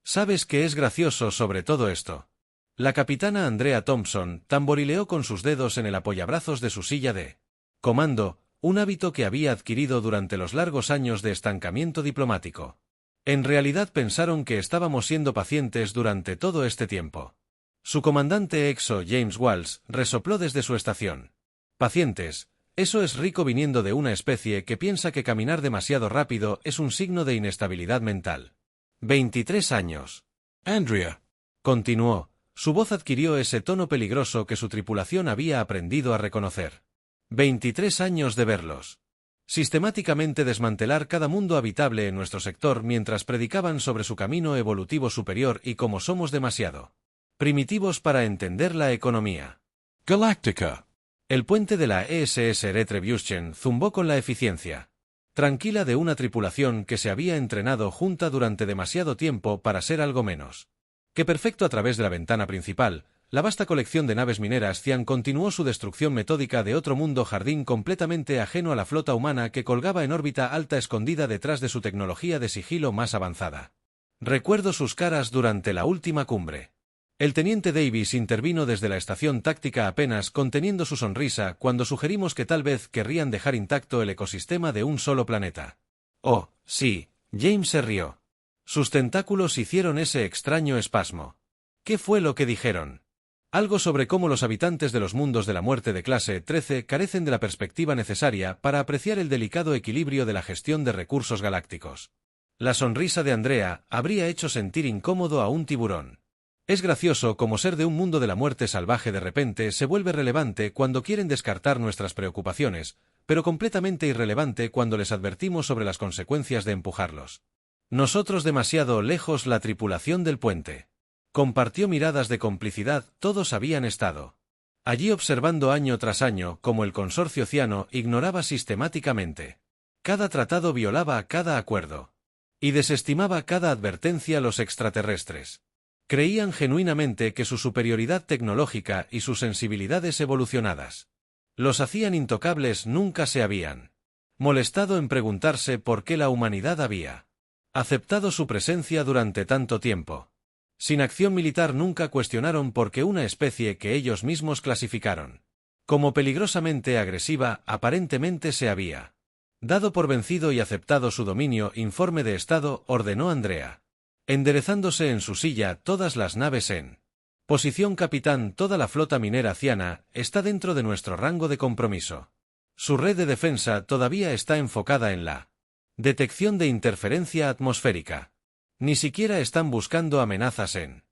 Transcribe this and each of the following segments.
¿Sabes qué es gracioso sobre todo esto? La capitana Andrea Thompson tamborileó con sus dedos en el apoyabrazos de su silla de comando, un hábito que había adquirido durante los largos años de estancamiento diplomático. En realidad pensaron que estábamos siendo pacientes durante todo este tiempo. Su comandante EXO, James Walsh, resopló desde su estación. Pacientes, eso es rico viniendo de una especie que piensa que caminar demasiado rápido es un signo de inestabilidad mental. 23 años. Andrea, Continuó. Su voz adquirió ese tono peligroso que su tripulación había aprendido a reconocer. 23 años de verlos. Sistemáticamente desmantelar cada mundo habitable en nuestro sector mientras predicaban sobre su camino evolutivo superior y cómo somos demasiado primitivos para entender la economía. Galactica. El puente de la ESS Retribution zumbó con la eficiencia tranquila de una tripulación que se había entrenado junta durante demasiado tiempo para ser algo menos que perfecto. A través de la ventana principal, la vasta colección de naves mineras Cian continuó su destrucción metódica de otro mundo jardín completamente ajeno a la flota humana que colgaba en órbita alta escondida detrás de su tecnología de sigilo más avanzada. Recuerdo sus caras durante la última cumbre. El teniente Davis intervino desde la estación táctica apenas conteniendo su sonrisa cuando sugerimos que tal vez querrían dejar intacto el ecosistema de un solo planeta. Oh, sí, James se rió. Sus tentáculos hicieron ese extraño espasmo. ¿Qué fue lo que dijeron? Algo sobre cómo los habitantes de los mundos de la muerte de clase 13 carecen de la perspectiva necesaria para apreciar el delicado equilibrio de la gestión de recursos galácticos. La sonrisa de Andrea habría hecho sentir incómodo a un tiburón. Es gracioso cómo ser de un mundo de la muerte salvaje de repente se vuelve relevante cuando quieren descartar nuestras preocupaciones, pero completamente irrelevante cuando les advertimos sobre las consecuencias de empujarlos. Nosotros demasiado lejos. La tripulación del puente compartió miradas de complicidad. Todos habían estado allí observando año tras año cómo el consorcio ciano ignoraba sistemáticamente cada tratado, violaba cada acuerdo y desestimaba cada advertencia a los extraterrestres. Creían genuinamente que su superioridad tecnológica y sus sensibilidades evolucionadas los hacían intocables. Nunca se habían molestado en preguntarse por qué la humanidad había aceptado su presencia durante tanto tiempo. Sin acción militar nunca cuestionaron por qué una especie que ellos mismos clasificaron como peligrosamente agresiva aparentemente se había dado por vencido y aceptado su dominio. Informe de estado, ordenó Andrea, enderezándose en su silla. Todas las naves en posición, capitán. Toda la flota minera ciana está dentro de nuestro rango de compromiso. Su red de defensa todavía está enfocada en la detección de interferencia atmosférica. Ni siquiera están buscando amenazas en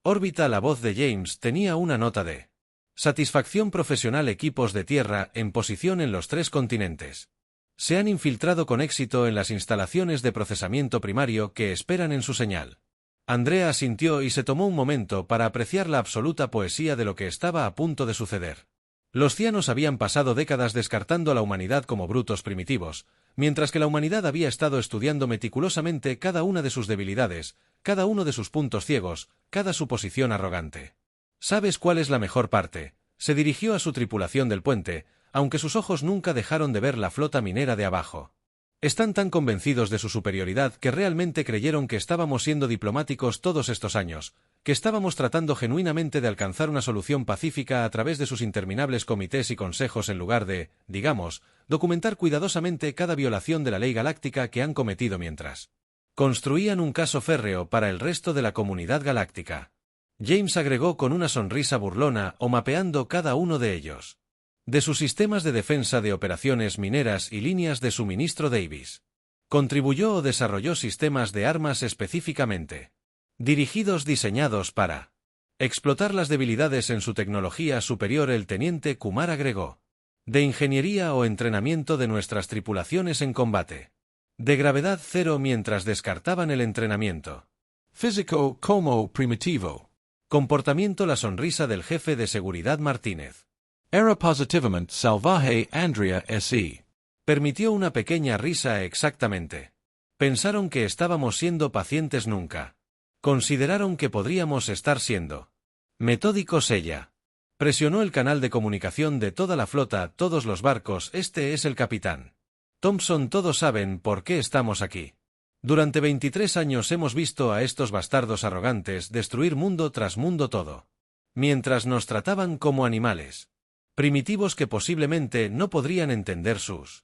órbita. La voz de James tenía una nota de satisfacción profesional. Equipos de tierra en posición en los 3 continentes se han infiltrado con éxito en las instalaciones de procesamiento primario que esperan en su señal. Andrea asintió y se tomó un momento para apreciar la absoluta poesía de lo que estaba a punto de suceder. Los cianos habían pasado décadas descartando a la humanidad como brutos primitivos, mientras que la humanidad había estado estudiando meticulosamente cada una de sus debilidades, cada uno de sus puntos ciegos, cada suposición arrogante. ¿Sabes cuál es la mejor parte? Se dirigió a su tripulación del puente, aunque sus ojos nunca dejaron de ver la flota minera de abajo. Están tan convencidos de su superioridad que realmente creyeron que estábamos siendo diplomáticos todos estos años, que estábamos tratando genuinamente de alcanzar una solución pacífica a través de sus interminables comités y consejos en lugar de, digamos, documentar cuidadosamente cada violación de la ley galáctica que han cometido mientras construían un caso férreo para el resto de la comunidad galáctica. James agregó con una sonrisa burlona o mapeando cada uno de ellos de sus sistemas de defensa de operaciones mineras y líneas de suministro. Davis contribuyó o desarrolló sistemas de armas específicamente diseñados para explotar las debilidades en su tecnología superior. El teniente Kumar agregó de ingeniería o entrenamiento de nuestras tripulaciones en combate de gravedad cero mientras descartaban el entrenamiento físico como primitivo. Comportamiento. La sonrisa del jefe de seguridad Martínez Era positivamente salvaje. Andrea S.E. permitió una pequeña risa. Exactamente. Pensaron que estábamos siendo pacientes. Nunca consideraron que podríamos estar siendo metódicos. Ella presionó el canal de comunicación de toda la flota. Todos los barcos. Este es el capitán Thompson. Todos saben por qué estamos aquí. Durante 23 años hemos visto a estos bastardos arrogantes destruir mundo tras mundo todo. Mientras nos trataban como animales. Primitivos que posiblemente no podrían entender sus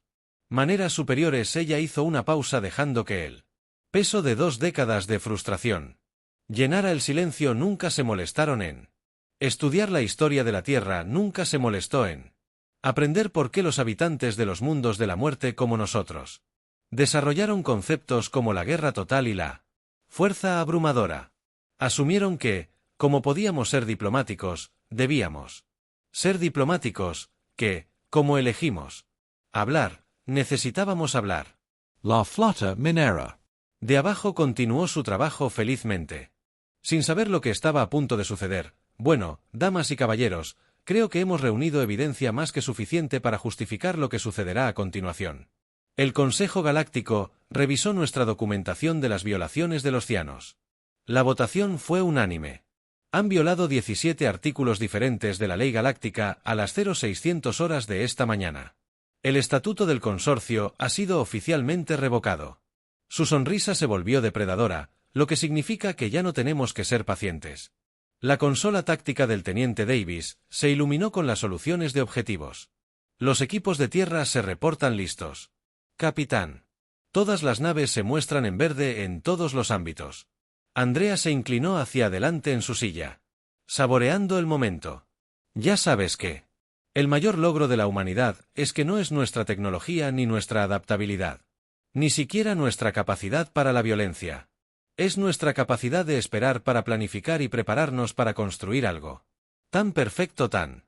maneras superiores. Ella hizo una pausa dejando que el peso de 2 décadas de frustración llenara el silencio. Nunca se molestaron en estudiar la historia de la Tierra, nunca se molestó en aprender por qué los habitantes de los mundos de la muerte como nosotros desarrollaron conceptos como la guerra total y la fuerza abrumadora. Asumieron que, como podíamos ser diplomáticos, debíamos ser diplomáticos, que, como elegimos hablar, necesitábamos hablar. La Flota Minera. De abajo continuó su trabajo felizmente. Sin saber lo que estaba a punto de suceder, bueno, damas y caballeros, creo que hemos reunido evidencia más que suficiente para justificar lo que sucederá a continuación. El Consejo Galáctico revisó nuestra documentación de las violaciones de los cianos. La votación fue unánime. Han violado 17 artículos diferentes de la Ley Galáctica a las 0600 horas de esta mañana. El estatuto del consorcio ha sido oficialmente revocado. Su sonrisa se volvió depredadora, lo que significa que ya no tenemos que ser pacientes. La consola táctica del teniente Davis se iluminó con las soluciones de objetivos. Los equipos de tierra se reportan listos. Capitán. Todas las naves se muestran en verde en todos los ámbitos. Andrea se inclinó hacia adelante en su silla, saboreando el momento. Ya sabes que el mayor logro de la humanidad es que no es nuestra tecnología ni nuestra adaptabilidad, ni siquiera nuestra capacidad para la violencia. Es nuestra capacidad de esperar para planificar y prepararnos para construir algo tan perfecto, tan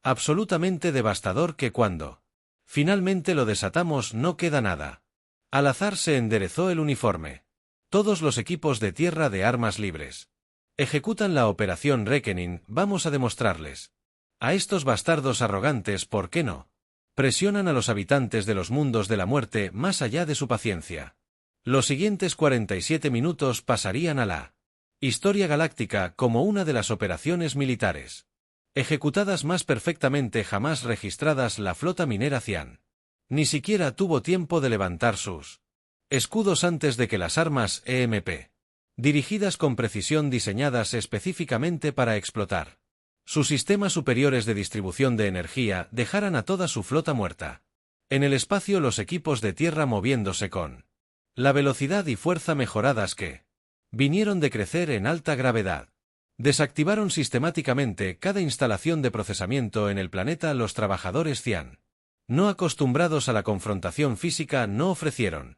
absolutamente devastador que cuando finalmente lo desatamos no queda nada. Al azar se enderezó el uniforme. Todos los equipos de tierra de armas libres ejecutan la operación Reckoning. Vamos a demostrarles a estos bastardos arrogantes por qué no presionan a los habitantes de los mundos de la muerte más allá de su paciencia. Los siguientes 47 minutos pasarían a la historia galáctica como una de las operaciones militares ejecutadas más perfectamente jamás registradas. La flota minera Cian ni siquiera tuvo tiempo de levantar sus escudos antes de que las armas EMP, dirigidas con precisión, diseñadas específicamente para explotar sus sistemas superiores de distribución de energía, dejaran a toda su flota muerta. En el espacio, los equipos de tierra moviéndose con la velocidad y fuerza mejoradas que vinieron de crecer en alta gravedad. Desactivaron sistemáticamente cada instalación de procesamiento en el planeta. Los trabajadores Cian, no acostumbrados a la confrontación física, no ofrecieron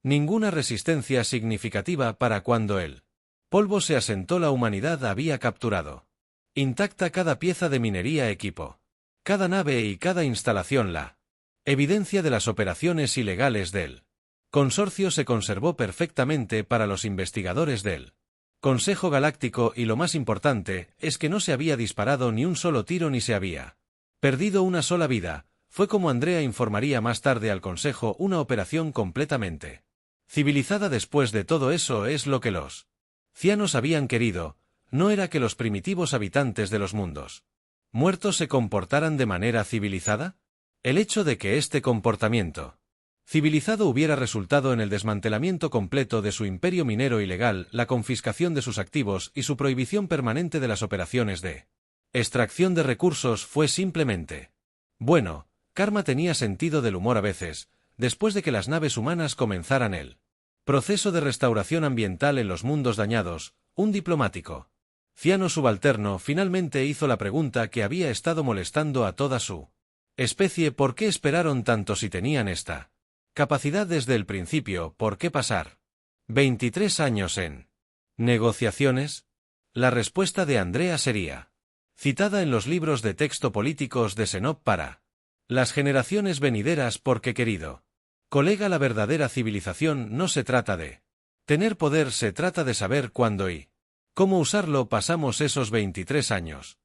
ninguna resistencia significativa para cuando el polvo se asentó. La humanidad había capturado intacta cada pieza de minería, equipo, cada nave y cada instalación. La evidencia de las operaciones ilegales del consorcio se conservó perfectamente para los investigadores del Consejo Galáctico, y lo más importante es que no se había disparado ni un solo tiro ni se había perdido una sola vida. Fue, como Andrea informaría más tarde al Consejo, una operación completamente civilizada. Después de todo eso, es lo que los cianos habían querido. ¿No era que los primitivos habitantes de los mundos muertos se comportaran de manera civilizada? El hecho de que este comportamiento civilizado hubiera resultado en el desmantelamiento completo de su imperio minero ilegal, la confiscación de sus activos y su prohibición permanente de las operaciones de extracción de recursos fue simplemente bueno. Karma tenía sentido del humor a veces, después de que las naves humanas comenzaran el proceso de restauración ambiental en los mundos dañados. Un diplomático ciano subalterno finalmente hizo la pregunta que había estado molestando a toda su especie: ¿por qué esperaron tanto si tenían esta capacidad desde el principio? ¿Por qué pasar 23 años en negociaciones? La respuesta de Andrea sería citada en los libros de texto políticos de Senop para las generaciones venideras, porque, querido colega, la verdadera civilización no se trata de tener poder, se trata de saber cuándo y cómo usarlo. Pasamos esos 23 años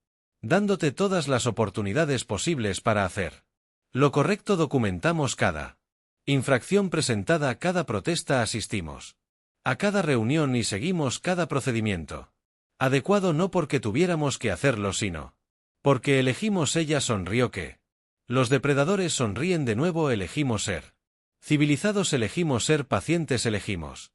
dándote todas las oportunidades posibles para hacer lo correcto. Documentamos cada infracción presentada, cada protesta, asistimos a cada reunión y seguimos cada procedimiento adecuado, no porque tuviéramos que hacerlo, sino porque elegimos. Ella sonrió. Que los depredadores sonríen de nuevo. Elegimos ser civilizados, elegimos ser pacientes, elegimos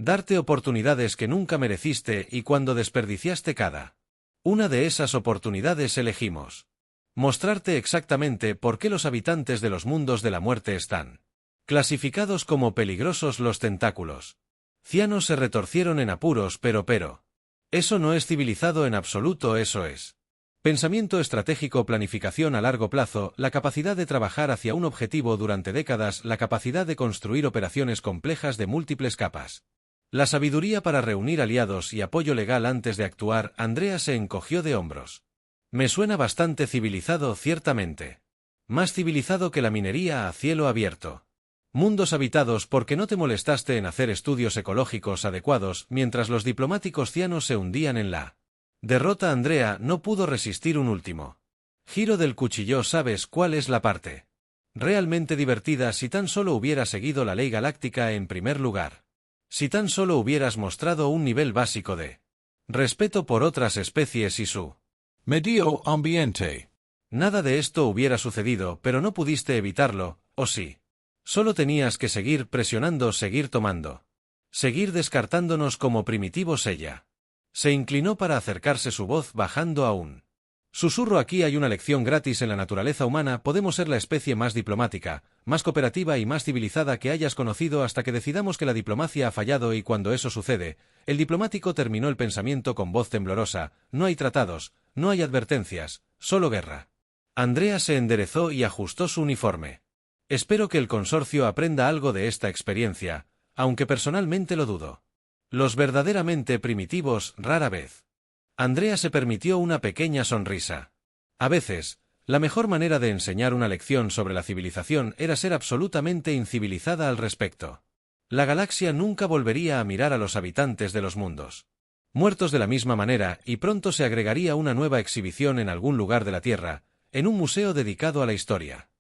Darte oportunidades que nunca mereciste y cuando desperdiciaste cada una de esas oportunidades elegimos mostrarte exactamente por qué los habitantes de los mundos de la muerte están clasificados como peligrosos. Los tentáculos cianos se retorcieron en apuros, pero. Eso no es civilizado en absoluto, eso es pensamiento estratégico, planificación a largo plazo, la capacidad de trabajar hacia un objetivo durante décadas, la capacidad de construir operaciones complejas de múltiples capas. La sabiduría para reunir aliados y apoyo legal antes de actuar. Andrea se encogió de hombros. Me suena bastante civilizado, ciertamente. Más civilizado que la minería a cielo abierto. Mundos habitados porque no te molestaste en hacer estudios ecológicos adecuados mientras los diplomáticos cianos se hundían en la derrota. Andrea no pudo resistir un último giro del cuchillo. ¿Sabes cuál es la parte realmente divertida? Si tan solo hubiera seguido la ley galáctica en primer lugar. Si tan solo hubieras mostrado un nivel básico de respeto por otras especies y su medio ambiente. Nada de esto hubiera sucedido, pero no pudiste evitarlo, ¿o sí? Solo tenías que seguir presionando, seguir tomando. Seguir descartándonos como primitivos. Ella se inclinó para acercarse, su voz bajando a un susurro. Aquí hay una lección gratis en la naturaleza humana. Podemos ser la especie más diplomática, más cooperativa y más civilizada que hayas conocido hasta que decidamos que la diplomacia ha fallado, y cuando eso sucede, el diplomático terminó el pensamiento con voz temblorosa. No hay tratados, no hay advertencias, solo guerra. Andrea se enderezó y ajustó su uniforme. Espero que el consorcio aprenda algo de esta experiencia, aunque personalmente lo dudo. Los verdaderamente primitivos, rara vez. Andrea se permitió una pequeña sonrisa. A veces, la mejor manera de enseñar una lección sobre la civilización era ser absolutamente incivilizada al respecto. La galaxia nunca volvería a mirar a los habitantes de los mundos muertos de la misma manera, y pronto se agregaría una nueva exhibición en algún lugar de la Tierra, en un museo dedicado a la historia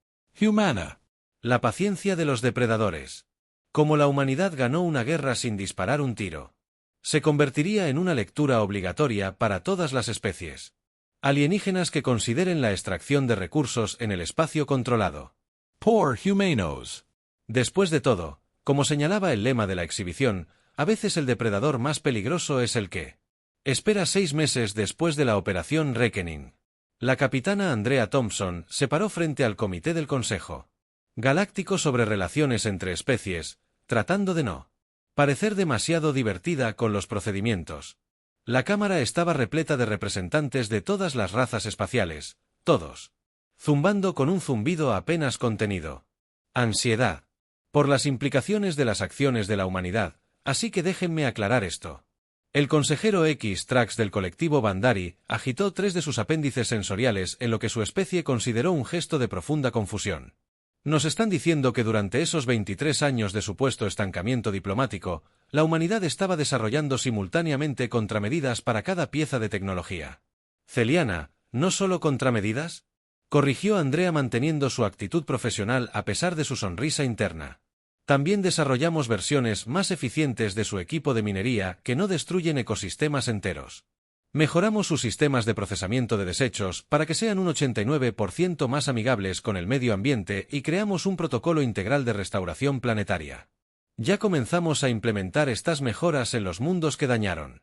humana. La paciencia de los depredadores. Como la humanidad ganó una guerra sin disparar un tiro. Se convertiría en una lectura obligatoria para todas las especies alienígenas que consideren la extracción de recursos en el espacio controlado. Por humanos. Después de todo, como señalaba el lema de la exhibición, a veces el depredador más peligroso es el que espera 6 meses después de la Operación Reckoning. La capitana Andrea Thompson se paró frente al comité del Consejo Galáctico sobre relaciones entre especies, tratando de no parecer demasiado divertida con los procedimientos. La cámara estaba repleta de representantes de todas las razas espaciales, todos zumbando con un zumbido apenas contenido. Ansiedad por las implicaciones de las acciones de la humanidad, así que déjenme aclarar esto. El consejero X-Trax del colectivo Bandari agitó 3 de sus apéndices sensoriales en lo que su especie consideró un gesto de profunda confusión. Nos están diciendo que durante esos 23 años de supuesto estancamiento diplomático, la humanidad estaba desarrollando simultáneamente contramedidas para cada pieza de tecnología. Celiana, ¿no solo contramedidas? Corrigió Andrea manteniendo su actitud profesional a pesar de su sonrisa interna. También desarrollamos versiones más eficientes de su equipo de minería que no destruyen ecosistemas enteros. Mejoramos sus sistemas de procesamiento de desechos para que sean un 89% más amigables con el medio ambiente y creamos un protocolo integral de restauración planetaria. Ya comenzamos a implementar estas mejoras en los mundos que dañaron.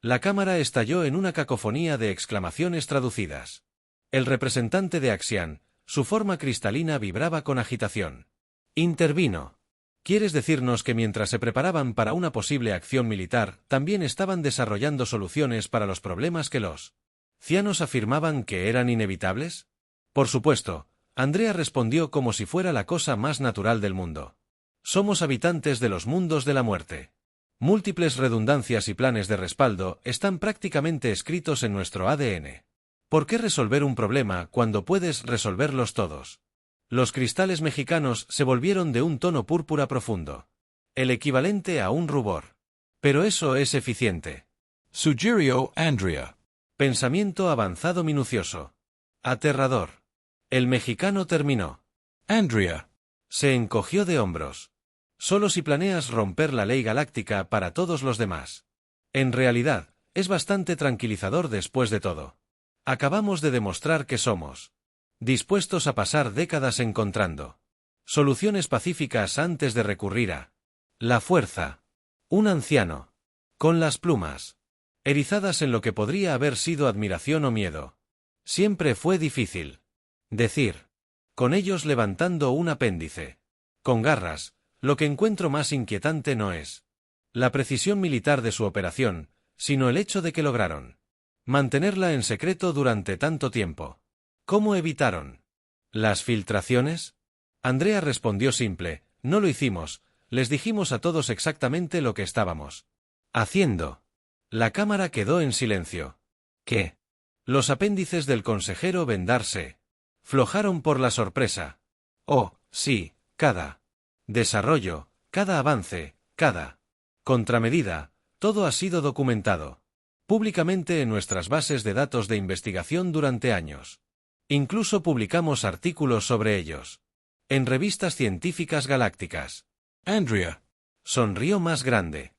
La cámara estalló en una cacofonía de exclamaciones traducidas. El representante de Axian, su forma cristalina vibraba con agitación. Intervino. ¿Quieres decirnos que mientras se preparaban para una posible acción militar, también estaban desarrollando soluciones para los problemas que los cianos afirmaban que eran inevitables? Por supuesto, Andrea respondió como si fuera la cosa más natural del mundo. Somos habitantes de los mundos de la muerte. Múltiples redundancias y planes de respaldo están prácticamente escritos en nuestro ADN. ¿Por qué resolver un problema cuando puedes resolverlos todos? Los cristales mexicanos se volvieron de un tono púrpura profundo. El equivalente a un rubor. Pero eso es eficiente. Sugirió Andrea. Pensamiento avanzado minucioso. Aterrador. El mexicano terminó. Andrea. Se encogió de hombros. Solo si planeas romper la ley galáctica para todos los demás. En realidad, es bastante tranquilizador después de todo. Acabamos de demostrar que somos dispuestos a pasar décadas encontrando soluciones pacíficas antes de recurrir a la fuerza. Un anciano. Con las plumas erizadas en lo que podría haber sido admiración o miedo. Siempre fue difícil decir. Con ellos levantando un apéndice. Con garras, lo que encuentro más inquietante no es la precisión militar de su operación, sino el hecho de que lograron mantenerla en secreto durante tanto tiempo. ¿Cómo evitaron las filtraciones? Andrea respondió simple: no lo hicimos, les dijimos a todos exactamente lo que estábamos haciendo. La cámara quedó en silencio. ¿Qué? Los apéndices del consejero Bendar se flojaron por la sorpresa. Oh, sí, cada desarrollo, cada avance, cada contramedida, todo ha sido documentado públicamente en nuestras bases de datos de investigación durante años. Incluso publicamos artículos sobre ellos en revistas científicas galácticas. Andrea. Sonrió más grande.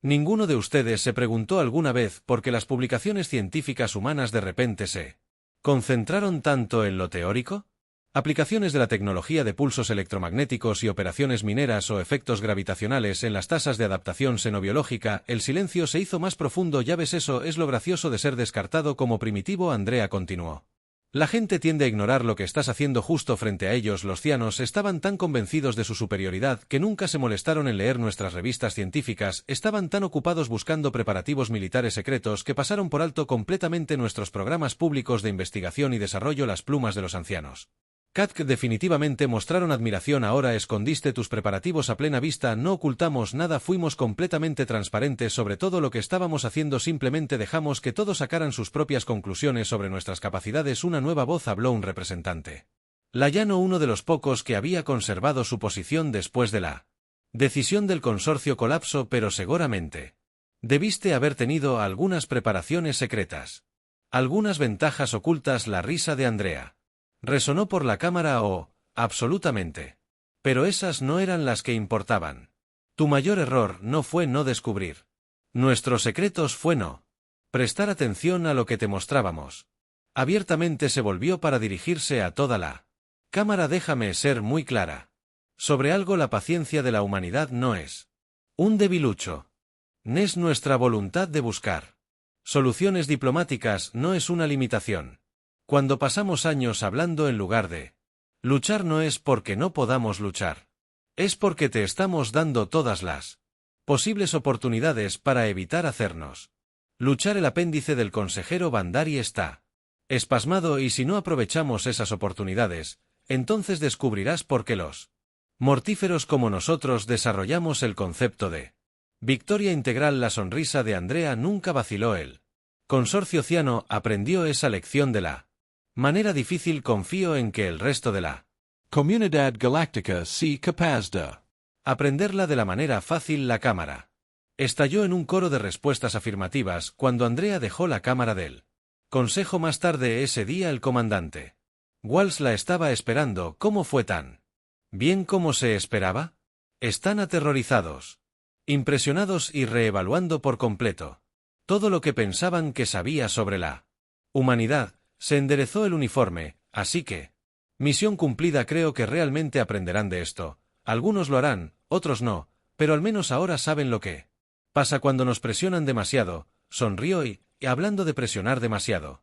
¿Ninguno de ustedes se preguntó alguna vez por qué las publicaciones científicas humanas de repente se concentraron tanto en lo teórico? Aplicaciones de la tecnología de pulsos electromagnéticos y operaciones mineras o efectos gravitacionales en las tasas de adaptación xenobiológica, el silencio se hizo más profundo. Ya ves, eso es lo gracioso de ser descartado como primitivo. Andrea continuó. La gente tiende a ignorar lo que estás haciendo justo frente a ellos. Los cianos estaban tan convencidos de su superioridad que nunca se molestaron en leer nuestras revistas científicas, estaban tan ocupados buscando preparativos militares secretos que pasaron por alto completamente nuestros programas públicos de investigación y desarrollo. Las plumas de los ancianos Katk definitivamente mostraron admiración. Ahora escondiste tus preparativos a plena vista. No ocultamos nada, fuimos completamente transparentes sobre todo lo que estábamos haciendo, simplemente dejamos que todos sacaran sus propias conclusiones sobre nuestras capacidades. Una nueva voz habló, un representante layano, uno de los pocos que había conservado su posición después de la decisión del consorcio colapso, pero seguramente debiste haber tenido algunas preparaciones secretas, algunas ventajas ocultas. La risa de Andrea resonó por la cámara. Oh, absolutamente. Pero esas no eran las que importaban. Tu mayor error no fue no descubrir nuestros secretos, fue no prestar atención a lo que te mostrábamos. Abiertamente se volvió para dirigirse a toda la cámara. Déjame ser muy clara sobre algo: la paciencia de la humanidad no es un debilucho. Es nuestra voluntad de buscar soluciones diplomáticas, no es una limitación. Cuando pasamos años hablando en lugar de luchar, no es porque no podamos luchar. Es porque te estamos dando todas las posibles oportunidades para evitar hacernos luchar. El apéndice del consejero Bandari está espasmado, y si no aprovechamos esas oportunidades, entonces descubrirás por qué los mortíferos como nosotros desarrollamos el concepto de victoria integral. La sonrisa de Andrea nunca vaciló. El consorcio ciano aprendió esa lección de la manera difícil. Confío en que el resto de la Comunidad Galáctica sea capaz de aprenderla de la manera fácil. La cámara estalló en un coro de respuestas afirmativas cuando Andrea dejó la cámara del consejo. Más tarde ese día el comandante Walsh la estaba esperando. ¿Cómo fue tan bien como se esperaba? Están aterrorizados, impresionados y reevaluando por completo todo lo que pensaban que sabía sobre la humanidad. Se enderezó el uniforme. Así que misión cumplida. Creo que realmente aprenderán de esto. Algunos lo harán, otros no, pero al menos ahora saben lo que pasa cuando nos presionan demasiado. Sonrió y, hablando de presionar demasiado,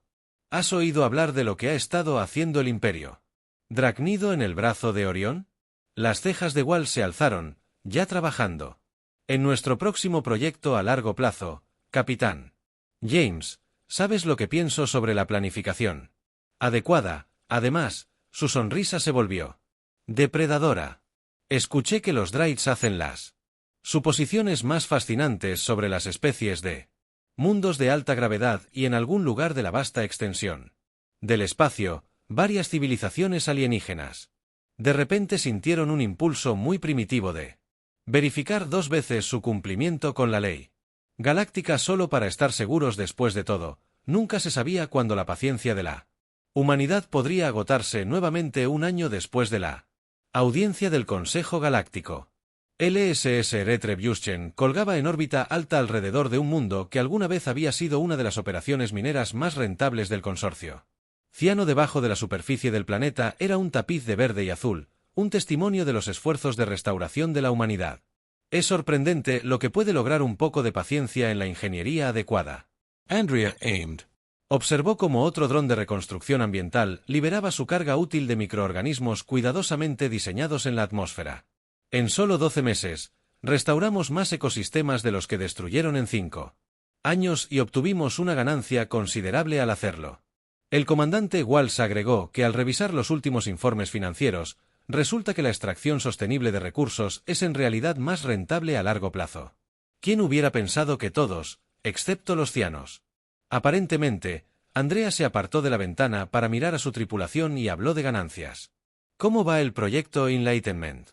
¿has oído hablar de lo que ha estado haciendo el Imperio Dracnido en el brazo de Orión? Las cejas de Wall se alzaron. Ya trabajando en nuestro próximo proyecto a largo plazo, capitán James. ¿Sabes lo que pienso sobre la planificación adecuada? Además, su sonrisa se volvió depredadora. Escuché que los Dryades hacen las suposiciones más fascinantes sobre las especies de mundos de alta gravedad y en algún lugar de la vasta extensión del espacio, varias civilizaciones alienígenas de repente sintieron un impulso muy primitivo de verificar 2 veces su cumplimiento con la ley galáctica solo para estar seguros. Después de todo, nunca se sabía cuándo la paciencia de la humanidad podría agotarse nuevamente. Un año después de la audiencia del Consejo Galáctico, el ISS Retribution colgaba en órbita alta alrededor de un mundo que alguna vez había sido una de las operaciones mineras más rentables del consorcio ciano. Debajo de la superficie del planeta era un tapiz de verde y azul, un testimonio de los esfuerzos de restauración de la humanidad. Es sorprendente lo que puede lograr un poco de paciencia en la ingeniería adecuada. Andrea aimed. Observó cómo otro dron de reconstrucción ambiental liberaba su carga útil de microorganismos cuidadosamente diseñados en la atmósfera. En solo 12 meses, restauramos más ecosistemas de los que destruyeron en 5 años y obtuvimos una ganancia considerable al hacerlo. El comandante Walsh agregó que al revisar los últimos informes financieros, resulta que la extracción sostenible de recursos es en realidad más rentable a largo plazo. ¿Quién hubiera pensado que todos, excepto los cianos? Aparentemente, Andrea se apartó de la ventana para mirar a su tripulación y habló de ganancias. ¿Cómo va el proyecto Enlightenment?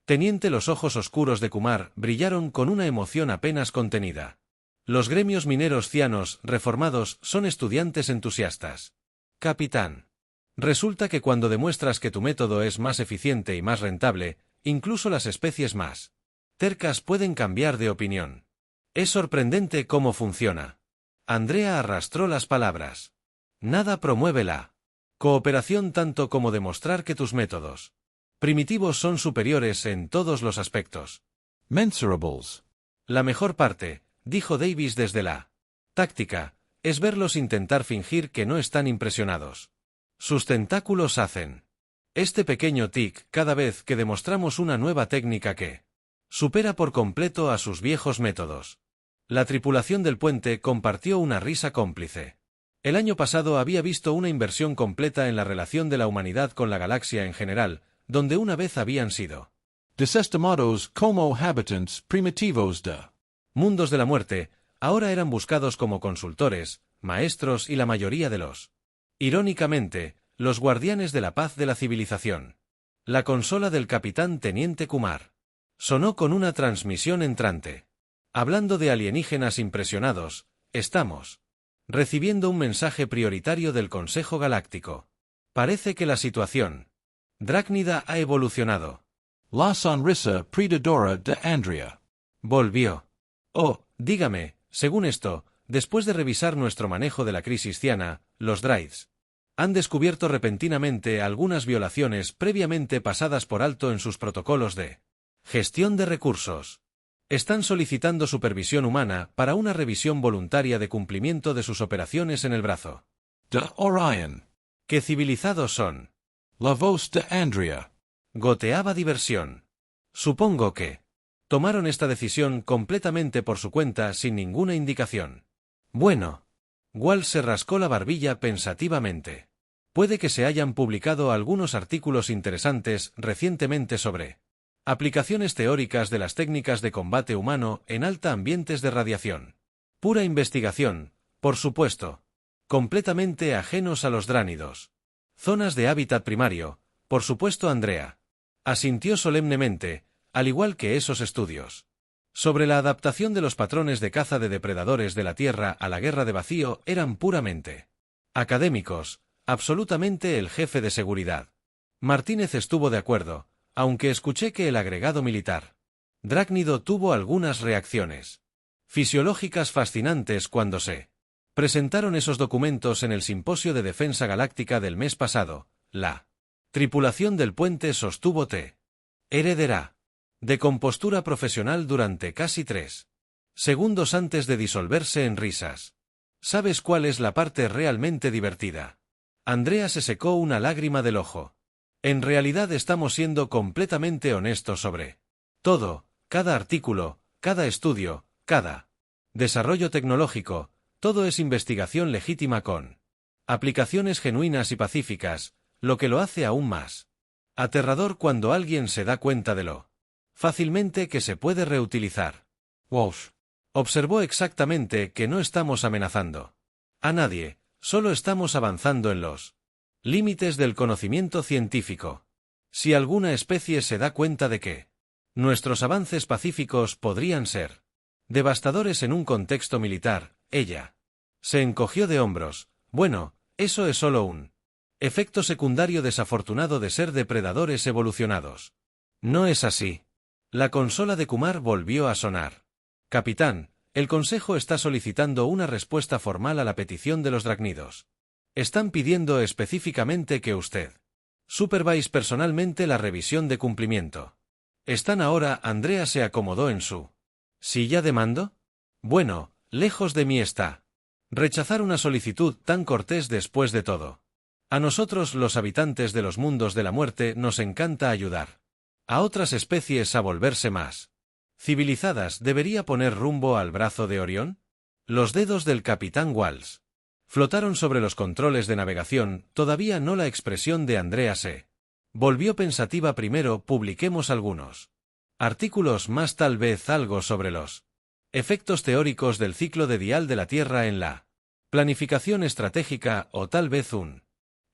Teniente, los ojos oscuros de Kumar brillaron con una emoción apenas contenida. Los gremios mineros cianos reformados son estudiantes entusiastas. Capitán. Resulta que cuando demuestras que tu método es más eficiente y más rentable, incluso las especies más tercas pueden cambiar de opinión. Es sorprendente cómo funciona. Andrea arrastró las palabras. Nada promueve la cooperación tanto como demostrar que tus métodos primitivos son superiores en todos los aspectos. Mensurables. La mejor parte, dijo Davis desde la táctica, es verlos intentar fingir que no están impresionados. Sus tentáculos hacen este pequeño tic cada vez que demostramos una nueva técnica que supera por completo a sus viejos métodos. La tripulación del puente compartió una risa cómplice. El año pasado había visto una inversión completa en la relación de la humanidad con la galaxia en general, donde una vez habían sido Desestimados como habitantes primitivos de mundos de la muerte, ahora eran buscados como consultores, maestros y la mayoría de los, irónicamente, los guardianes de la paz de la civilización. La consola del capitán Teniente Kumar sonó con una transmisión entrante. Hablando de alienígenas impresionados, estamos recibiendo un mensaje prioritario del Consejo Galáctico. Parece que la situación drácnida ha evolucionado. La sonrisa predadora de Andrea. Volvió. Oh, dígame, según esto, después de revisar nuestro manejo de la crisis ciana, los Drides han descubierto repentinamente algunas violaciones previamente pasadas por alto en sus protocolos de gestión de recursos. Están solicitando supervisión humana para una revisión voluntaria de cumplimiento de sus operaciones en el brazo. De Orion. ¿Qué civilizados son? La voz de Andrea. Goteaba diversión. Supongo que tomaron esta decisión completamente por su cuenta sin ninguna indicación. Bueno. Walsh se rascó la barbilla pensativamente. Puede que se hayan publicado algunos artículos interesantes recientemente sobre aplicaciones teóricas de las técnicas de combate humano en alta ambientes de radiación. Pura investigación, por supuesto. Completamente ajenos a los dránidos. Zonas de hábitat primario, por supuesto. Andrea asintió solemnemente, al igual que esos estudios sobre la adaptación de los patrones de caza de depredadores de la Tierra a la guerra de vacío eran puramente académicos, absolutamente. El jefe de seguridad Martínez estuvo de acuerdo, aunque escuché que el agregado militar drácnido tuvo algunas reacciones fisiológicas fascinantes cuando se presentaron esos documentos en el Simposio de Defensa Galáctica del mes pasado. La tripulación del puente sostuvo T. Heredera de compostura profesional durante casi 3 segundos antes de disolverse en risas. ¿Sabes cuál es la parte realmente divertida? Andrea se secó una lágrima del ojo. En realidad estamos siendo completamente honestos sobre todo, cada artículo, cada estudio, cada desarrollo tecnológico, todo es investigación legítima con aplicaciones genuinas y pacíficas, lo que lo hace aún más aterrador cuando alguien se da cuenta de lo fácilmente que se puede reutilizar. Walsh. Observó exactamente que no estamos amenazando a nadie, solo estamos avanzando en los límites del conocimiento científico. Si alguna especie se da cuenta de que nuestros avances pacíficos podrían ser devastadores en un contexto militar, ella se encogió de hombros. Bueno, eso es solo un efecto secundario desafortunado de ser depredadores evolucionados. No es así. La consola de Kumar volvió a sonar. Capitán, el Consejo está solicitando una respuesta formal a la petición de los drácnidos. Están pidiendo específicamente que usted supervise personalmente la revisión de cumplimiento. ¿Están ahora? Andrea se acomodó en su silla de mando. Bueno, lejos de mí está rechazar una solicitud tan cortés después de todo. A nosotros, los habitantes de los mundos de la muerte, nos encanta ayudar a otras especies a volverse más civilizadas. ¿Debería poner rumbo al brazo de Orión? Los dedos del capitán Walsh flotaron sobre los controles de navegación. Todavía no. La expresión de Andrea se volvió pensativa. Primero publiquemos algunos artículos más, tal vez algo sobre los efectos teóricos del ciclo de dial de la Tierra en la planificación estratégica, o tal vez un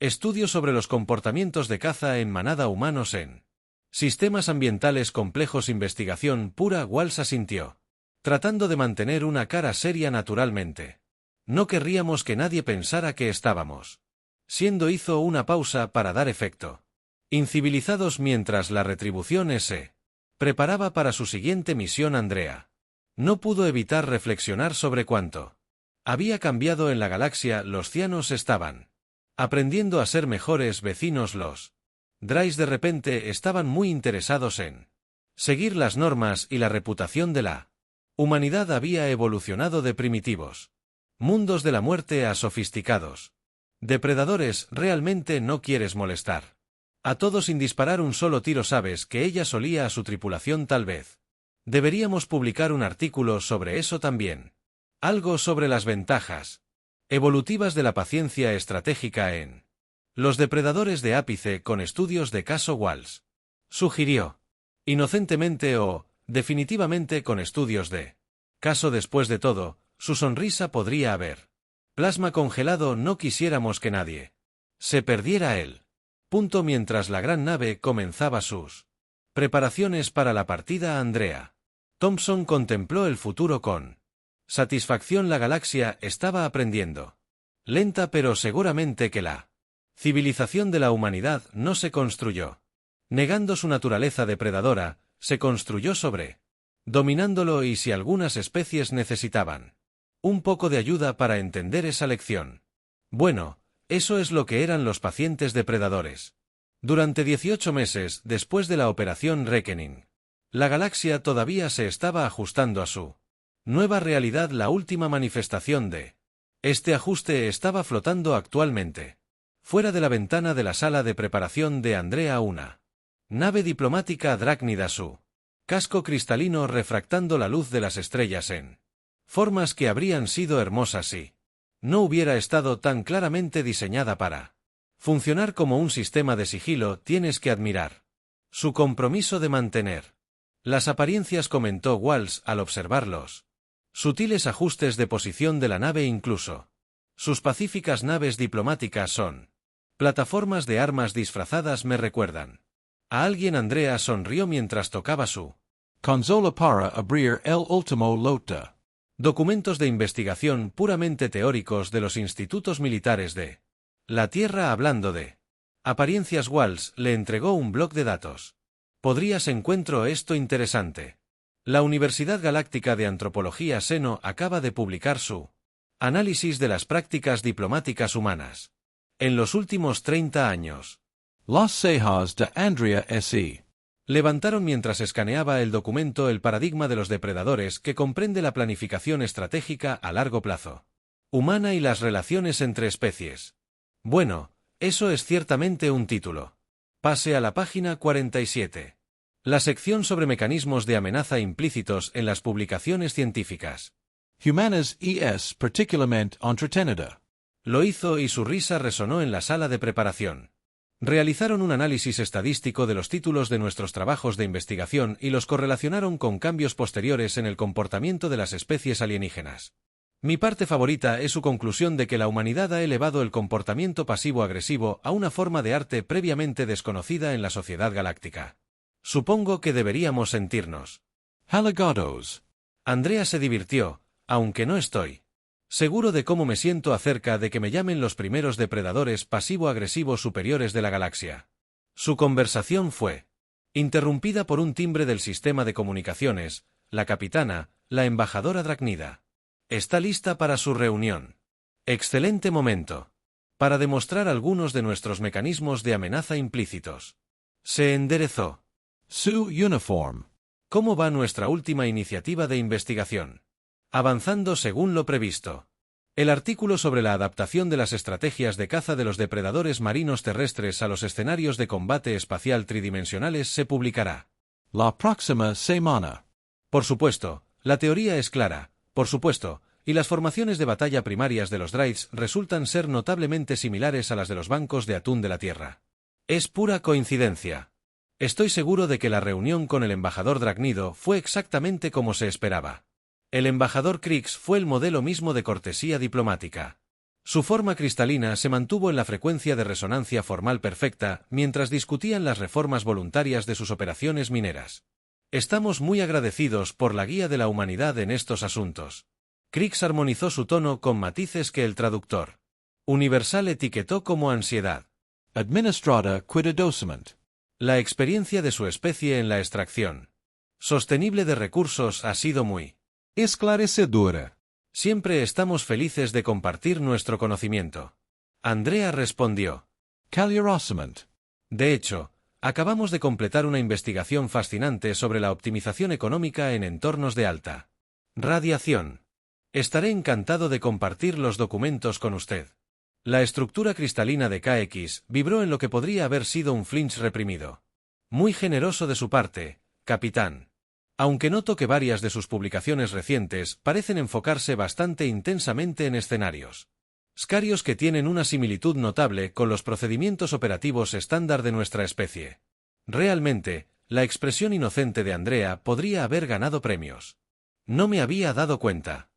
estudio sobre los comportamientos de caza en manada humanos en sistemas ambientales complejos. Investigación pura. Walsh asintió, tratando de mantener una cara seria. Naturalmente, no querríamos que nadie pensara que estábamos siendo. Hizo una pausa para dar efecto incivilizados mientras la retribución se preparaba para su siguiente misión. Andrea no pudo evitar reflexionar sobre cuánto había cambiado en la galaxia. Los cianos estaban aprendiendo a ser mejores vecinos. Los Drais de repente estaban muy interesados en seguir las normas, y la reputación de la humanidad había evolucionado de primitivos mundos de la muerte a sofisticados depredadores. Realmente no quieres molestar a todos sin disparar un solo tiro. Sabes que ella solía a su tripulación. Tal vez deberíamos publicar un artículo sobre eso también. Algo sobre las ventajas evolutivas de la paciencia estratégica en los depredadores de ápice, con estudios de caso. Walsh sugirió, inocentemente o definitivamente con estudios de caso. Después de todo, su sonrisa podría haber plasma congelado. No quisiéramos que nadie se perdiera el punto. Mientras la gran nave comenzaba sus preparaciones para la partida, Andrea Thompson contempló el futuro con satisfacción. La galaxia estaba aprendiendo lenta pero seguramente que la civilización de la humanidad no se construyó negando su naturaleza depredadora, se construyó sobre dominándolo. Y si algunas especies necesitaban un poco de ayuda para entender esa lección, bueno, eso es lo que eran los pacientes depredadores. Durante 18 meses después de la Operación Reckoning, la galaxia todavía se estaba ajustando a su nueva realidad. La última manifestación de este ajuste estaba flotando actualmente fuera de la ventana de la sala de preparación de Andrea. Una nave diplomática drácnida, su casco cristalino refractando la luz de las estrellas en formas que habrían sido hermosas si no hubiera estado tan claramente diseñada para funcionar como un sistema de sigilo. Tienes que admirar su compromiso de mantener las apariencias, comentó Walsh al observar los sutiles ajustes de posición de la nave. Incluso sus pacíficas naves diplomáticas son plataformas de armas disfrazadas. Me recuerdan a alguien. Andrea sonrió mientras tocaba su consola para abrir el último lote. Documentos de investigación puramente teóricos de los institutos militares de la Tierra. Hablando de apariencias, Walsh le entregó un bloc de datos. ¿Podrías encuentro esto interesante? La Universidad Galáctica de Antropología Seno acaba de publicar su análisis de las prácticas diplomáticas humanas en los últimos 30 años. Las cejas de Andrea S.E. levantaron mientras escaneaba el documento. El paradigma de los depredadores, que comprende la planificación estratégica a largo plazo humana y las relaciones entre especies. Bueno, eso es ciertamente un título. Pase a la página 47. La sección sobre mecanismos de amenaza implícitos en las publicaciones científicas. Humanas es particularmente entretenida. Lo hizo y su risa resonó en la sala de preparación. Realizaron un análisis estadístico de los títulos de nuestros trabajos de investigación y los correlacionaron con cambios posteriores en el comportamiento de las especies alienígenas. Mi parte favorita es su conclusión de que la humanidad ha elevado el comportamiento pasivo-agresivo a una forma de arte previamente desconocida en la sociedad galáctica. Supongo que deberíamos sentirnos halagados. Andrea se divirtió, aunque no estoy seguro de cómo me siento acerca de que me llamen los primeros depredadores pasivo-agresivos superiores de la galaxia. Su conversación fue interrumpida por un timbre del sistema de comunicaciones. La capitana, la embajadora drácnida, está lista para su reunión. Excelente momento para demostrar algunos de nuestros mecanismos de amenaza implícitos. Se enderezó. Sioux uniform. ¿Cómo va nuestra última iniciativa de investigación? Avanzando según lo previsto. El artículo sobre la adaptación de las estrategias de caza de los depredadores marinos terrestres a los escenarios de combate espacial tridimensionales se publicará. La próxima semana. Por supuesto, la teoría es clara, por supuesto, y las formaciones de batalla primarias de los Dryades resultan ser notablemente similares a las de los bancos de atún de la Tierra. Es pura coincidencia. Estoy seguro de que la reunión con el embajador Dragnido fue exactamente como se esperaba. El embajador Krix fue el modelo mismo de cortesía diplomática. Su forma cristalina se mantuvo en la frecuencia de resonancia formal perfecta mientras discutían las reformas voluntarias de sus operaciones mineras. Estamos muy agradecidos por la guía de la humanidad en estos asuntos. Krix armonizó su tono con matices que el traductor universal etiquetó como ansiedad. Administrada cuidadosamente. La experiencia de su especie en la extracción sostenible de recursos ha sido muy esclarecedora. Siempre estamos felices de compartir nuestro conocimiento. Andrea respondió. Calurosamente. De hecho, acabamos de completar una investigación fascinante sobre la optimización económica en entornos de alta radiación. Estaré encantado de compartir los documentos con usted. La estructura cristalina de KX vibró en lo que podría haber sido un flinch reprimido. Muy generoso de su parte, capitán. Aunque noto que varias de sus publicaciones recientes parecen enfocarse bastante intensamente en escenarios scarios que tienen una similitud notable con los procedimientos operativos estándar de nuestra especie. Realmente, la expresión inocente de Andrea podría haber ganado premios. No me había dado cuenta.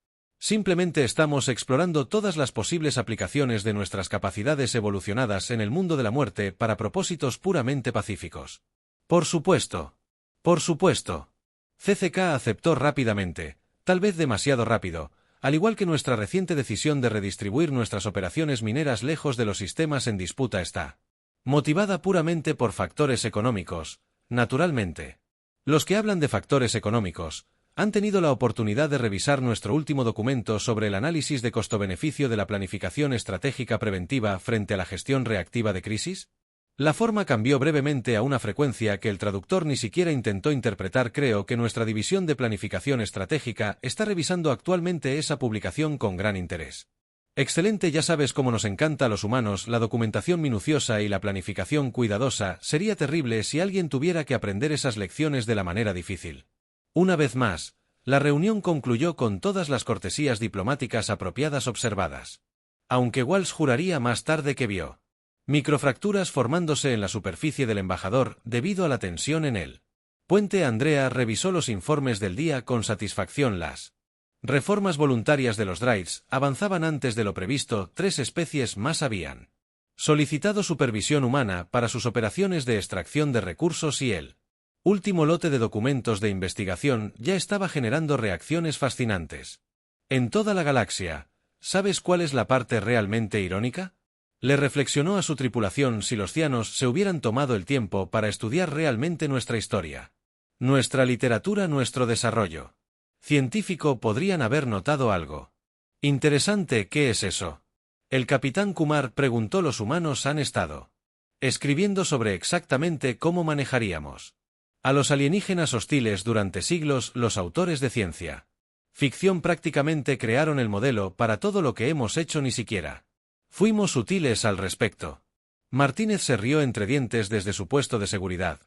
Simplemente estamos explorando todas las posibles aplicaciones de nuestras capacidades evolucionadas en el mundo de la muerte para propósitos puramente pacíficos. Por supuesto. Por supuesto. CCK aceptó rápidamente, tal vez demasiado rápido, al igual que nuestra reciente decisión de redistribuir nuestras operaciones mineras lejos de los sistemas en disputa está motivada puramente por factores económicos, naturalmente. Los que hablan de factores económicos han tenido la oportunidad de revisar nuestro último documento sobre el análisis de costo-beneficio de la planificación estratégica preventiva frente a la gestión reactiva de crisis. La forma cambió brevemente a una frecuencia que el traductor ni siquiera intentó interpretar. Creo que nuestra división de planificación estratégica está revisando actualmente esa publicación con gran interés. Excelente, ya sabes cómo nos encanta a los humanos la documentación minuciosa y la planificación cuidadosa. Sería terrible si alguien tuviera que aprender esas lecciones de la manera difícil. Una vez más, la reunión concluyó con todas las cortesías diplomáticas apropiadas observadas. Aunque Walsh juraría más tarde que vio microfracturas formándose en la superficie del embajador debido a la tensión en él. Puente. Andrea revisó los informes del día con satisfacción. Las reformas voluntarias de los Dryades avanzaban antes de lo previsto. 3 especies más habían solicitado supervisión humana para sus operaciones de extracción de recursos y el último lote de documentos de investigación ya estaba generando reacciones fascinantes. En toda la galaxia, ¿sabes cuál es la parte realmente irónica? Le reflexionó a su tripulación si los cianos se hubieran tomado el tiempo para estudiar realmente nuestra historia, nuestra literatura, nuestro desarrollo científico, podrían haber notado algo interesante. ¿Qué es eso? El capitán Kumar preguntó. Los humanos han estado escribiendo sobre exactamente cómo manejaríamos a los alienígenas hostiles durante siglos. Los autores de ciencia ficción prácticamente crearon el modelo para todo lo que hemos hecho. Ni siquiera fuimos sutiles al respecto. Martínez se rió entre dientes desde su puesto de seguridad.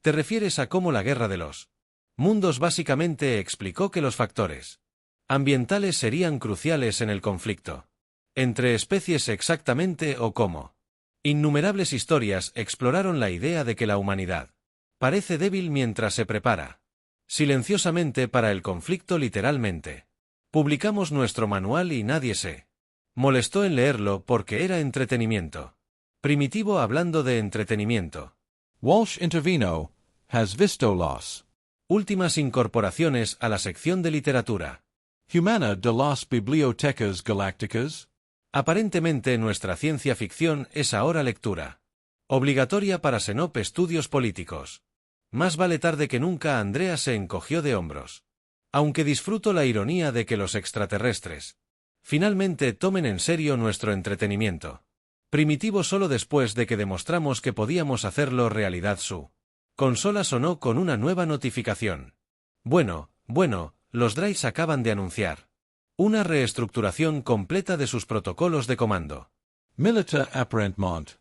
¿Te refieres a cómo la guerra de los mundos básicamente explicó que los factores ambientales serían cruciales en el conflicto entre especies? Exactamente, o cómo innumerables historias exploraron la idea de que la humanidad parece débil mientras se prepara silenciosamente para el conflicto. Literalmente. Publicamos nuestro manual y nadie se molestó en leerlo porque era entretenimiento primitivo. Hablando de entretenimiento, Walsh intervino. Has visto las últimas incorporaciones a la sección de literatura humana de las bibliotecas galácticas. Aparentemente nuestra ciencia ficción es ahora lectura obligatoria para Senop estudios políticos. Más vale tarde que nunca. Andrea se encogió de hombros. Aunque disfruto la ironía de que los extraterrestres finalmente tomen en serio nuestro entretenimiento primitivo solo después de que demostramos que podíamos hacerlo realidad. Su Consola sonó con una nueva notificación. Bueno, los Drais acaban de anunciar una reestructuración completa de sus protocolos de comando. Milita apparentment.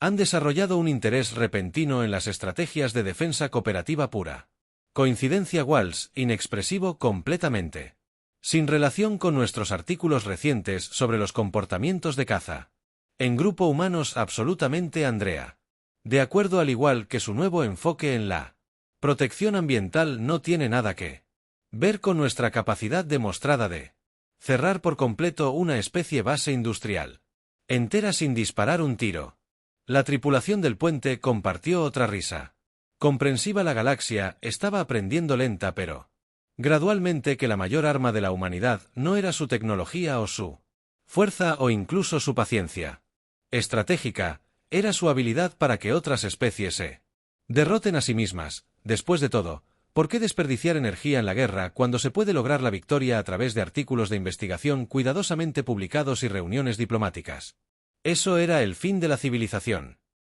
Han desarrollado un interés repentino en las estrategias de defensa cooperativa pura. Coincidencia Walls, inexpresivo completamente. Sin relación con nuestros artículos recientes sobre los comportamientos de caza. En grupo humanos absolutamente Andrea. De acuerdo, al igual que su nuevo enfoque en la protección ambiental no tiene nada que ver con nuestra capacidad demostrada de cerrar por completo una especie base industrial entera sin disparar un tiro. La tripulación del puente compartió otra risa. Comprensiva, la galaxia estaba aprendiendo lenta pero gradualmente que la mayor arma de la humanidad no era su tecnología o su fuerza o incluso su paciencia estratégica, era su habilidad para que otras especies se derroten a sí mismas. Después de todo, ¿por qué desperdiciar energía en la guerra cuando se puede lograr la victoria a través de artículos de investigación cuidadosamente publicados y reuniones diplomáticas? Eso era el fin de la civilización.